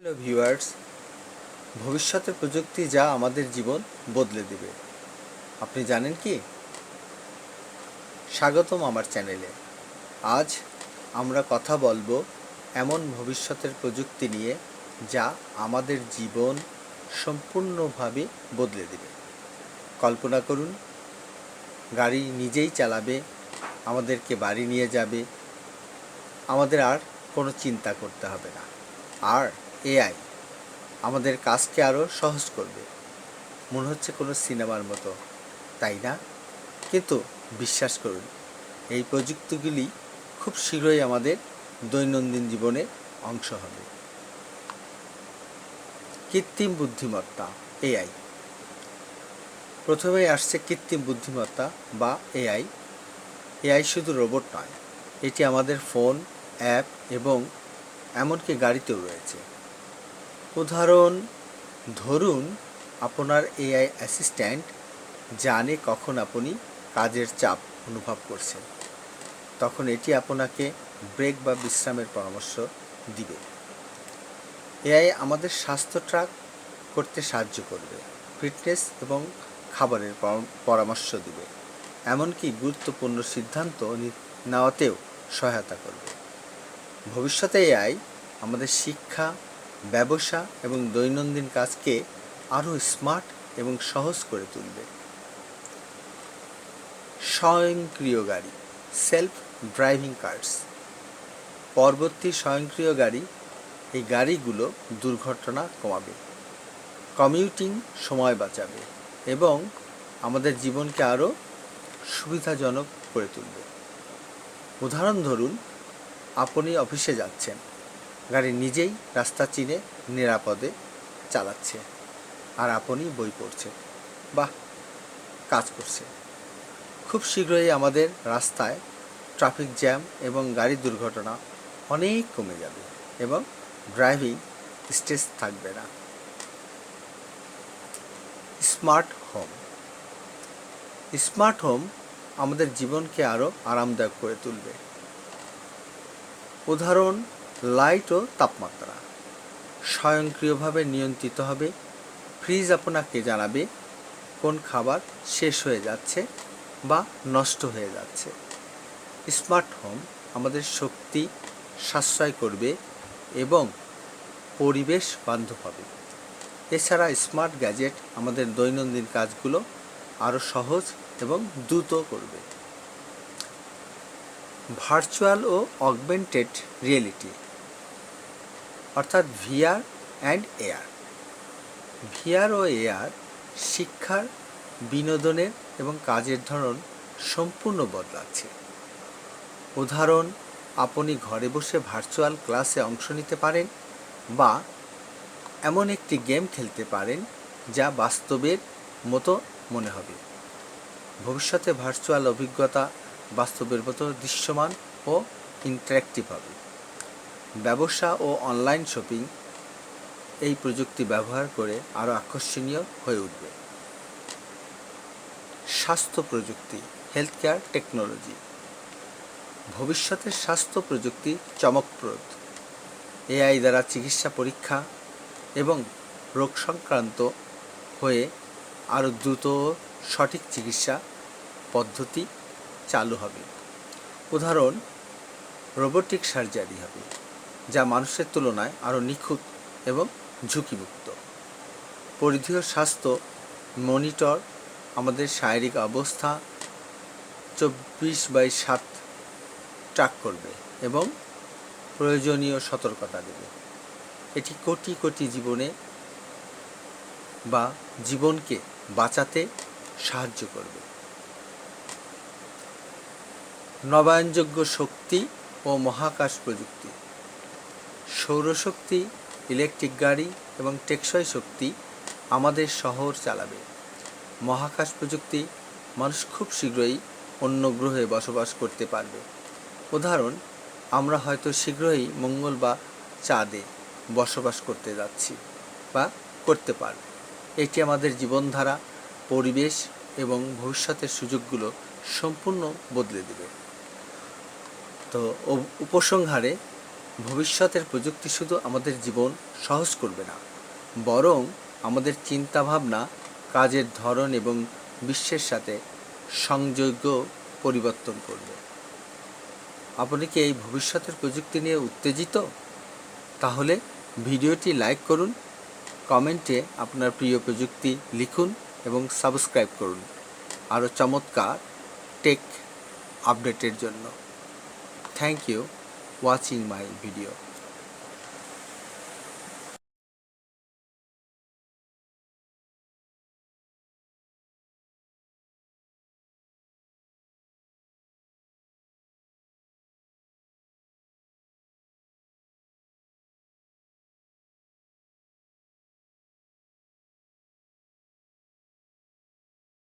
Hello viewers, ভবিষ্যতের প্রযুক্তি যা আমাদের জীবন বদলে দেবে, আপনি জানেন কি? স্বাগতম আমার চ্যানেলে। আজ আমরা কথা বলবো এমন ভবিষ্যতের প্রযুক্তি নিয়ে যা আমাদের জীবন সম্পূর্ণভাবে বদলে দেবে। কল্পনা করুন, গাড়ি নিজেই চালাবে, আমাদেরকে বাড়ি নিয়ে যাবে, আমাদের আর কোনো চিন্তা করতে হবে না। আর এআই আমাদের কাজকে আরও সহজ করবে। মনে হচ্ছে কোনো সিনেমার মতো, তাই না? কিন্তু বিশ্বাস করুন, এই প্রযুক্তিগুলি খুব শীঘ্রই আমাদের দৈনন্দিন জীবনের অংশ হবে। কৃত্রিম বুদ্ধিমত্তা, এআই। প্রথমেই আসছে কৃত্রিম বুদ্ধিমত্তা বা এআই। এআই শুধু রোবট নয়, এটি আমাদের ফোন, অ্যাপ এবং এমনকি গাড়িতেও রয়েছে। উদাহরণ ধরুন, আপনার এআই অ্যাসিস্ট্যান্ট জানে কখন আপনি কাজের চাপ অনুভব করছেন। তখন এটি আপনাকে ব্রেক বা বিশ্রামের পরামর্শ দিবে। এআই আমাদের স্বাস্থ্য ট্র্যাক করতে সাহায্য করবে, ফিটনেস এবং খাবারের পরামর্শ দিবে, এমনকি গুরুত্বপূর্ণ সিদ্ধান্ত নেওয়াতেও সহায়তা করবে। ভবিষ্যতে এআই আমাদের শিক্ষা, ব্যবসা এবং দৈনন্দিন কাজকে আরও স্মার্ট এবং সহজ করে তুলবে। স্বয়ংক্রিয় গাড়ি, সেলফ ড্রাইভিং কার্স। পরবর্তী স্বয়ংক্রিয় গাড়ি, এই গাড়িগুলো দুর্ঘটনা কমাবে, কমিউটিং সময় বাঁচাবে এবং আমাদের জীবনকে আরও সুবিধাজনক করে তুলবে। উদাহরণ ধরুন, আপনি অফিসে যাচ্ছেন, গাড়ি নিজেই রাস্তা চিনে নিরাপদে চালাচ্ছে, আর আপনি বই পড়ছেন বা কাজ করছেন। খুব শীঘ্রই আমাদের রাস্তায় ট্রাফিক জ্যাম এবং গাড়ি দুর্ঘটনা অনেক কমে যাবে এবং ড্রাইভিং স্ট্রেস থাকবে না। Smart home. স্মার্ট হোম আমাদের জীবনকে আরও আরামদায়ক করে তুলবে। উদাহরণ লাইট ও তাপমাত্রা স্বয়ংক্রিয়ভাবে নিয়ন্ত্রিত হবে। ফ্রিজ আপনাকে জানাবে কোন খাবার শেষ হয়ে যাচ্ছে বা নষ্ট হয়ে যাচ্ছে। স্মার্ট হোম আমাদের শক্তি সাশ্রয় করবে এবং পরিবেশ বান্ধব হবে। এছাড়া স্মার্ট গ্যাজেট আমাদের দৈনন্দিন কাজগুলো আরও সহজ এবং দ্রুত করবে। ভার্চুয়াল ও অগমেন্টেড রিয়েলিটি, অর্থাৎ ভিআর অ্যান্ড এআর। ভিআর ও এআর শিক্ষার, বিনোদনের এবং কাজের ধরন সম্পূর্ণ বদলাচ্ছে। উদাহরণ, আপনি ঘরে বসে ভার্চুয়াল ক্লাসে অংশ নিতে পারেন বা এমন একটি গেম খেলতে পারেন যা বাস্তবের মতো মনে হবে। ভবিষ্যতে ভার্চুয়াল অভিজ্ঞতা বাস্তবের মতো দৃশ্যমান ও ইন্টারেক্টিভ হবে। ব্যবসা ও অনলাইন শপিং এই প্রযুক্তি ব্যবহার করে আরও আকর্ষণীয় হয়ে উঠবে। স্বাস্থ্য প্রযুক্তি, হেলথ কেয়ার টেকনোলজি। ভবিষ্যতের স্বাস্থ্য প্রযুক্তি চমকপ্রদ। এআই দ্বারা চিকিৎসা পরীক্ষা এবং রোগ সংক্রান্ত হয়ে আরও দ্রুত ও সঠিক চিকিৎসা পদ্ধতি চালু হবে। উদাহরণ, রোবোটিক সার্জারি হবে, যা মানুষের তুলনায় আরও নিখুঁত এবং ঝুঁকিমুক্ত। পরিধীয় স্বাস্থ্য মনিটর আমাদের শারীরিক অবস্থা 24/7 ট্র্যাক করবে এবং প্রয়োজনীয় সতর্কতা দেবে। এটি কোটি কোটি জীবনকে বাঁচাতে সাহায্য করবে। নবায়নযোগ্য শক্তি ও মহাকাশ প্রযুক্তি। সৌরশক্তি, ইলেকট্রিক গাড়ি এবং টেকসই শক্তি আমাদের শহর চালাবে। মহাকাশ প্রযুক্তি, মানুষ খুব শীঘ্রই অন্য গ্রহে বসবাস করতে পারবে। উদাহরণ, আমরা হয়তো শীঘ্রই মঙ্গল বা চাঁদে বসবাস করতে যাচ্ছি বা করতে পারব। এটি আমাদের জীবনধারা, পরিবেশ এবং ভবিষ্যতের সুযোগগুলো সম্পূর্ণ বদলে দেবে। তো উপসংহারে ভবিষ্যতের প্রযুক্তি শুধু আমাদের জীবন সহজ করবে না, বরং আমাদের চিন্তাভাবনা, কাজের ধরন এবং বিশ্বের সাথে সংযোগ পরিবর্তন করবে। আপনি কি এই ভবিষ্যতের প্রযুক্তি নিয়ে উত্তেজিত? তাহলে ভিডিওটি লাইক করুন, কমেন্টে আপনার প্রিয় প্রযুক্তি লিখুন এবং সাবস্ক্রাইব করুন আরও চমৎকার টেক আপডেটের জন্য। Thank you watching my video.